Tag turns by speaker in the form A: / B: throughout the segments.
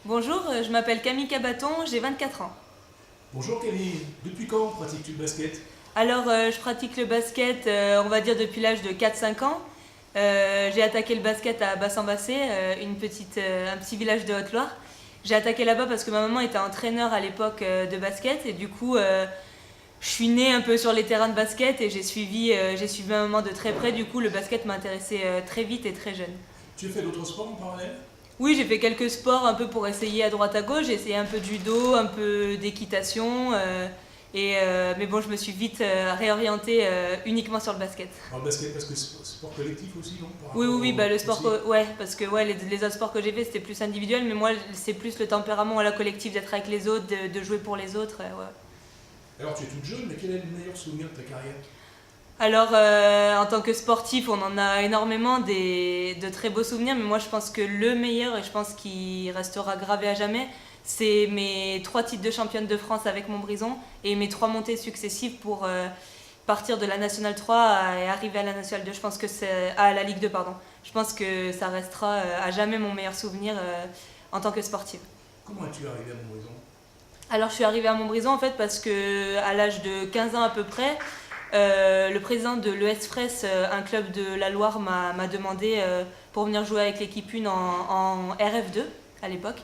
A: Bonjour, je m'appelle Camille Cabaton, j'ai 24 ans.
B: Bonjour Camille, depuis quand pratiques-tu le basket?
A: Alors, je pratique le basket, on va dire depuis l'âge de 4-5 ans. J'ai attaqué le basket à Bassan-Bassé, un petit village de Haute-Loire. J'ai attaqué là-bas parce que ma maman était entraîneur à l'époque de basket et du coup, je suis née un peu sur les terrains de basket et j'ai suivi ma maman de très près. Du coup, le basket m'a intéressée très vite et très jeune.
B: Tu as fait d'autres sports en parallèle?
A: Oui, j'ai fait quelques sports un peu pour essayer à droite à gauche. J'ai essayé un peu de judo, un peu d'équitation. Mais bon, je me suis vite réorientée uniquement sur le basket.
B: Alors le basket parce que sport collectif aussi, non? Par
A: Oui, oui,
B: rapport
A: oui, bah, le sport,
B: aussi.
A: ouais, parce que ouais, les autres sports que j'ai fait c'était plus individuel, mais moi c'est plus le tempérament à la collective, d'être avec les autres, de jouer pour les autres. Ouais.
B: Alors tu es toute jeune, mais quel est le meilleur souvenir de ta carrière?
A: Alors, en tant que sportif, on en a énormément de très beaux souvenirs, mais moi je pense que le meilleur, et je pense qu'il restera gravé à jamais, c'est mes 3 titres de championne de France avec Montbrison et mes 3 montées successives pour partir de la Nationale 3 et arriver à la Nationale 2. Je pense que c'est à la Ligue 2, pardon. Je pense que ça restera à jamais mon meilleur souvenir en tant que sportive.
B: Comment es-tu arrivé à Montbrison?
A: Alors je suis arrivée à Montbrison en fait parce que à l'âge de 15 ans à peu près, le président de l'ES Fraisse, un club de la Loire, m'a demandé pour venir jouer avec l'équipe 1 en RF2 à l'époque.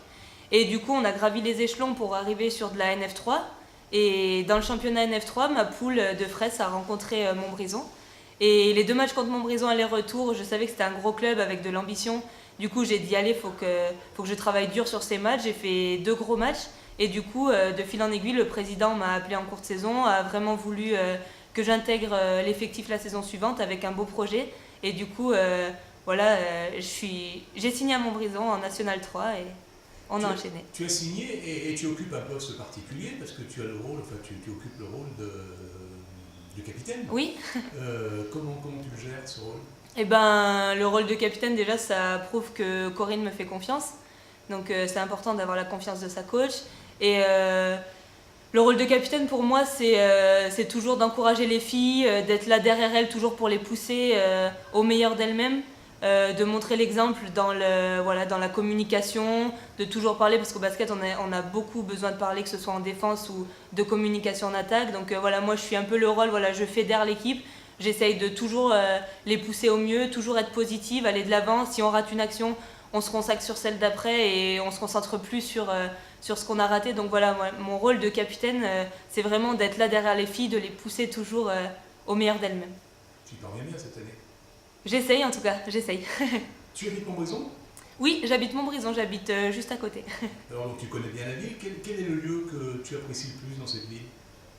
A: Et du coup, on a gravi les échelons pour arriver sur de la NF3. Et dans le championnat NF3, ma poule de Fraisse a rencontré Montbrison. Et les 2 matchs contre Montbrison aller-retour, je savais que c'était un gros club avec de l'ambition. Du coup, j'ai dit, allez, faut que je travaille dur sur ces matchs. J'ai fait 2 gros matchs. Et du coup, de fil en aiguille, le président m'a appelé en cours de saison, a vraiment voulu que j'intègre l'effectif la saison suivante avec un beau projet. Et du coup, voilà, j'ai signé à Montbrison en National 3 et on a enchaîné.
B: Tu as signé et tu occupes un poste particulier parce que tu as le rôle, enfin tu occupes le rôle de capitaine.
A: Oui.
B: Comment tu le gères ce rôle?
A: Et ben, le rôle de capitaine, déjà, ça prouve que Corinne me fait confiance. Donc, c'est important d'avoir la confiance de sa coach. Et le rôle de capitaine, pour moi, c'est toujours d'encourager les filles, d'être là derrière elles, toujours pour les pousser au meilleur d'elles-mêmes, de montrer l'exemple dans la communication, de toujours parler, parce qu'au basket, on a beaucoup besoin de parler, que ce soit en défense ou de communication en attaque. Donc, voilà, moi, je suis un peu le rôle, voilà, je fédère l'équipe. J'essaye de toujours les pousser au mieux, toujours être positive, aller de l'avant. Si on rate une action, on se consacre sur celle d'après et on se concentre plus sur ce qu'on a raté. Donc voilà, mon rôle de capitaine, c'est vraiment d'être là derrière les filles, de les pousser toujours au meilleur d'elles-mêmes.
B: Tu y parviens bien cette année.
A: J'essaye en tout cas, j'essaye.
B: Tu habites Montbrison?
A: Oui, j'habite Montbrison, j'habite juste à côté.
B: Alors donc tu connais bien la ville. Quel est le lieu que tu apprécies le plus dans cette ville?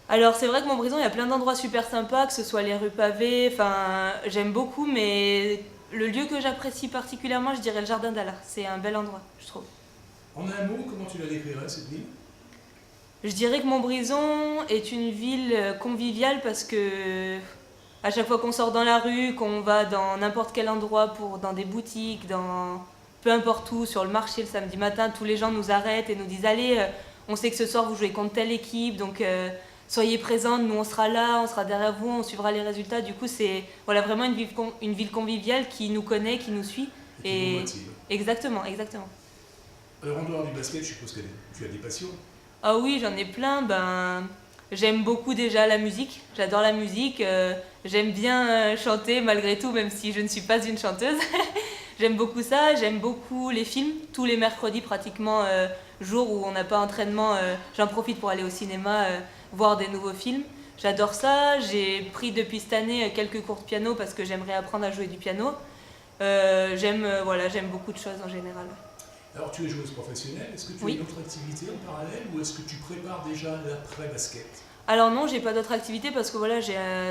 A: Alors c'est vrai que Montbrison, il y a plein d'endroits super sympas, que ce soit les rues pavées, enfin j'aime beaucoup, mais le lieu que j'apprécie particulièrement, je dirais le Jardin d'Allard. C'est un bel endroit, je trouve.
B: En un mot, comment tu la décrirais cette ville?
A: Je dirais que Montbrison est une ville conviviale parce que à chaque fois qu'on sort dans la rue, qu'on va dans n'importe quel endroit, dans des boutiques, dans peu importe où, sur le marché le samedi matin, tous les gens nous arrêtent et nous disent allez, on sait que ce soir vous jouez contre telle équipe, donc soyez présents, nous on sera là, on sera derrière vous, on suivra les résultats. Du coup, c'est voilà, vraiment une ville conviviale qui nous connaît, qui nous suit.
B: Et qui vous motive.
A: Exactement, exactement.
B: Alors en dehors du basket, je suppose que tu as des passions.
A: Ah oui, j'en ai plein. Ben, j'aime beaucoup déjà la musique. J'adore la musique. J'aime bien chanter malgré tout, même si je ne suis pas une chanteuse. J'aime beaucoup ça. J'aime beaucoup les films. Tous les mercredis, pratiquement, jour où on n'a pas entraînement, j'en profite pour aller au cinéma, voir des nouveaux films. J'adore ça. J'ai pris depuis cette année quelques cours de piano parce que j'aimerais apprendre à jouer du piano. J'aime beaucoup de choses en général.
B: Alors tu es joueuse professionnelle, est-ce que tu as
A: Oui.
B: une autre activité en parallèle ou est-ce que tu prépares déjà l'après-basket?
A: Alors non, j'ai pas d'autre activité parce que voilà,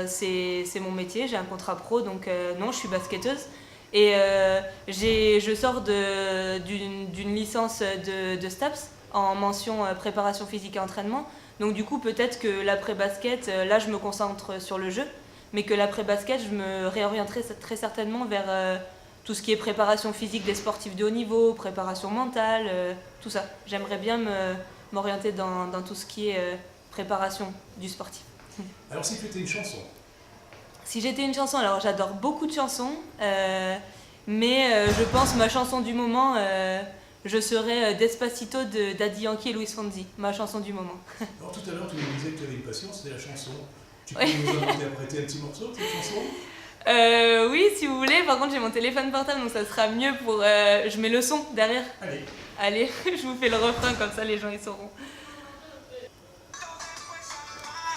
A: c'est mon métier, j'ai un contrat pro, donc non, je suis basketteuse. Et je sors d'une licence de STAPS en mention préparation physique et entraînement. Donc du coup, peut-être que l'après-basket, là, je me concentre sur le jeu, mais que l'après-basket, je me réorienterai très certainement vers tout ce qui est préparation physique des sportifs de haut niveau, préparation mentale, tout ça. J'aimerais bien m'orienter dans tout ce qui est préparation du sportif.
B: Alors si tu étais une chanson?
A: Si j'étais une chanson, alors j'adore beaucoup de chansons, mais je pense ma chanson du moment, je serais Despacito de Daddy Yankee et Luis Fonsi, ma chanson du moment.
B: Alors tout à l'heure, tu nous disais que tu avais une passion, c'était la chanson. Tu peux
A: Oui.
B: nous interpréter un petit morceau de cette chanson?
A: Oui, si vous voulez. Par contre, j'ai mon téléphone portable, donc ça sera mieux pour... je mets le son derrière.
B: Allez.
A: Allez, je vous fais le refrain, comme ça les gens ils sauront.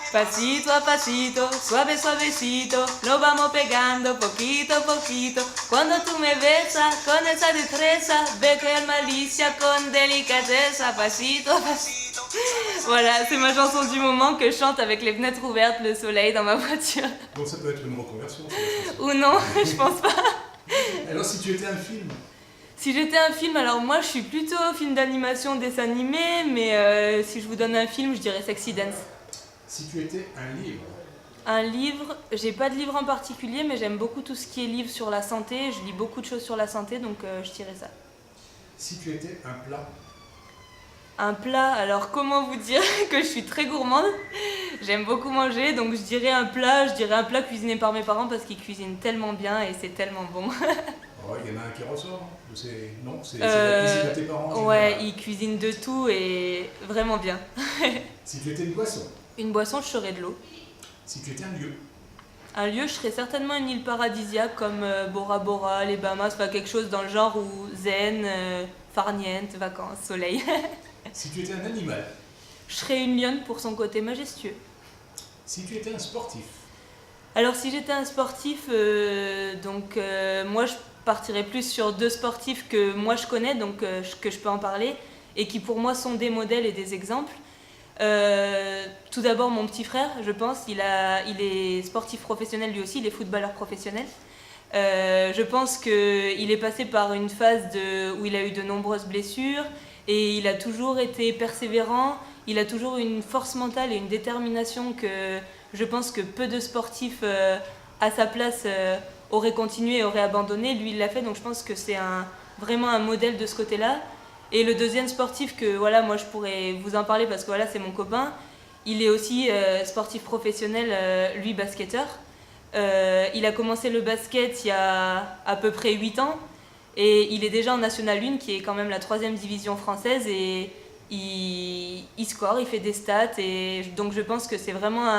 A: Pasito a pasito, suave suavecito, lo vamos pegando poquito a poquito. Cuando tú me besas con esa destreza, veo que hay malicia con delicadeza. Pasito a pasito. Voilà, c'est ma chanson du moment que je chante avec les fenêtres ouvertes, le soleil dans ma voiture.
B: Donc ça peut être une reconversion, c'est la chanson.
A: Ou non, je pense pas.
B: Alors si tu étais un film,
A: Si j'étais un film, alors moi je suis plutôt film d'animation, dessin animé, mais si je vous donne un film, je dirais Sexy Dance.
B: si tu étais un livre,
A: Un livre, j'ai pas de livre en particulier, mais j'aime beaucoup tout ce qui est livre sur la santé. Je lis beaucoup de choses sur la santé, donc je dirais ça.
B: si tu étais un plat,
A: Un plat, alors comment vous dire que je suis très gourmande. J'aime beaucoup manger, donc je dirais un plat cuisiné par mes parents parce qu'ils cuisinent tellement bien et c'est tellement bon.
B: oh, il y en a un qui ressort, hein. Non, c'est la cuisine de tes parents. en
A: Ouais,
B: général.
A: ils cuisinent de tout et vraiment bien.
B: Si tu étais une boisson,
A: Une boisson, je serais de l'eau.
B: si tu étais un lieu,
A: Un lieu, je serais certainement une île paradisiaque comme Bora Bora, les Bahamas, pas quelque chose dans le genre où zen, farniente, vacances, soleil.
B: si tu étais un animal,
A: Je serais une lionne pour son côté majestueux.
B: si tu étais un sportif,
A: Alors si j'étais un sportif, moi je partirais plus sur deux sportifs que moi je connais, donc que je peux en parler, et qui pour moi sont des modèles et des exemples. Tout d'abord mon petit frère, je pense, il est sportif professionnel lui aussi, il est footballeur professionnel. Je pense qu'il est passé par une phase où il a eu de nombreuses blessures et il a toujours été persévérant, il a toujours une force mentale et une détermination que je pense que peu de sportifs à sa place auraient continué et auraient abandonné. Lui il l'a fait, donc je pense que c'est vraiment un modèle de ce côté-là. Et le deuxième sportif que voilà, moi je pourrais vous en parler parce que voilà, c'est mon copain, il est aussi sportif professionnel, lui basketteur. Il a commencé le basket il y a à peu près 8 ans et il est déjà en National 1 qui est quand même la 3e division française et il score, il fait des stats et donc je pense que c'est vraiment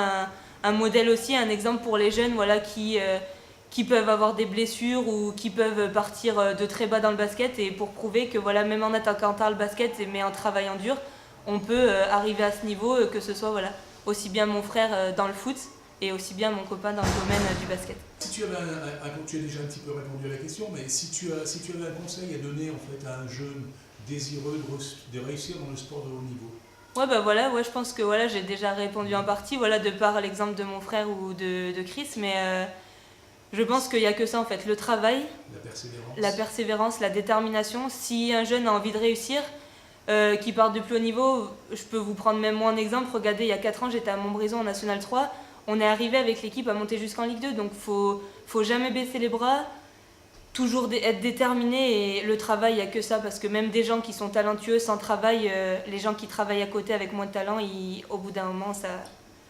A: un modèle aussi, un exemple pour les jeunes voilà, qui peuvent avoir des blessures ou qui peuvent partir de très bas dans le basket et pour prouver que voilà, même en attaquant tard le basket mais en travaillant dur, on peut arriver à ce niveau, que ce soit voilà, aussi bien mon frère dans le foot et aussi bien mon copain dans le domaine du basket.
B: si tu avais tu as déjà un petit peu répondu à la question, mais si tu avais un conseil à donner en fait à un jeune désireux de réussir dans le sport de haut niveau,
A: Ouais, bah voilà, ouais, je pense que voilà, j'ai déjà répondu en partie, voilà, de par l'exemple de mon frère ou de Chris, mais je pense qu'il n'y a que ça en fait, le travail, la persévérance, la détermination. Si un jeune a envie de réussir, qui part du plus haut niveau, je peux vous prendre même moi en exemple, regardez, il y a 4 ans, j'étais à Montbrison en National 3, on est arrivé avec l'équipe à monter jusqu'en Ligue 2, donc faut jamais baisser les bras, toujours être déterminé et le travail, il n'y a que ça, parce que même des gens qui sont talentueux sans travail, les gens qui travaillent à côté avec moins de talent, au bout d'un moment,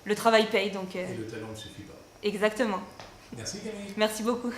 A: le travail paye. Donc,
B: et le talent ne suffit pas.
A: exactement.
B: Merci Camille.
A: Merci beaucoup.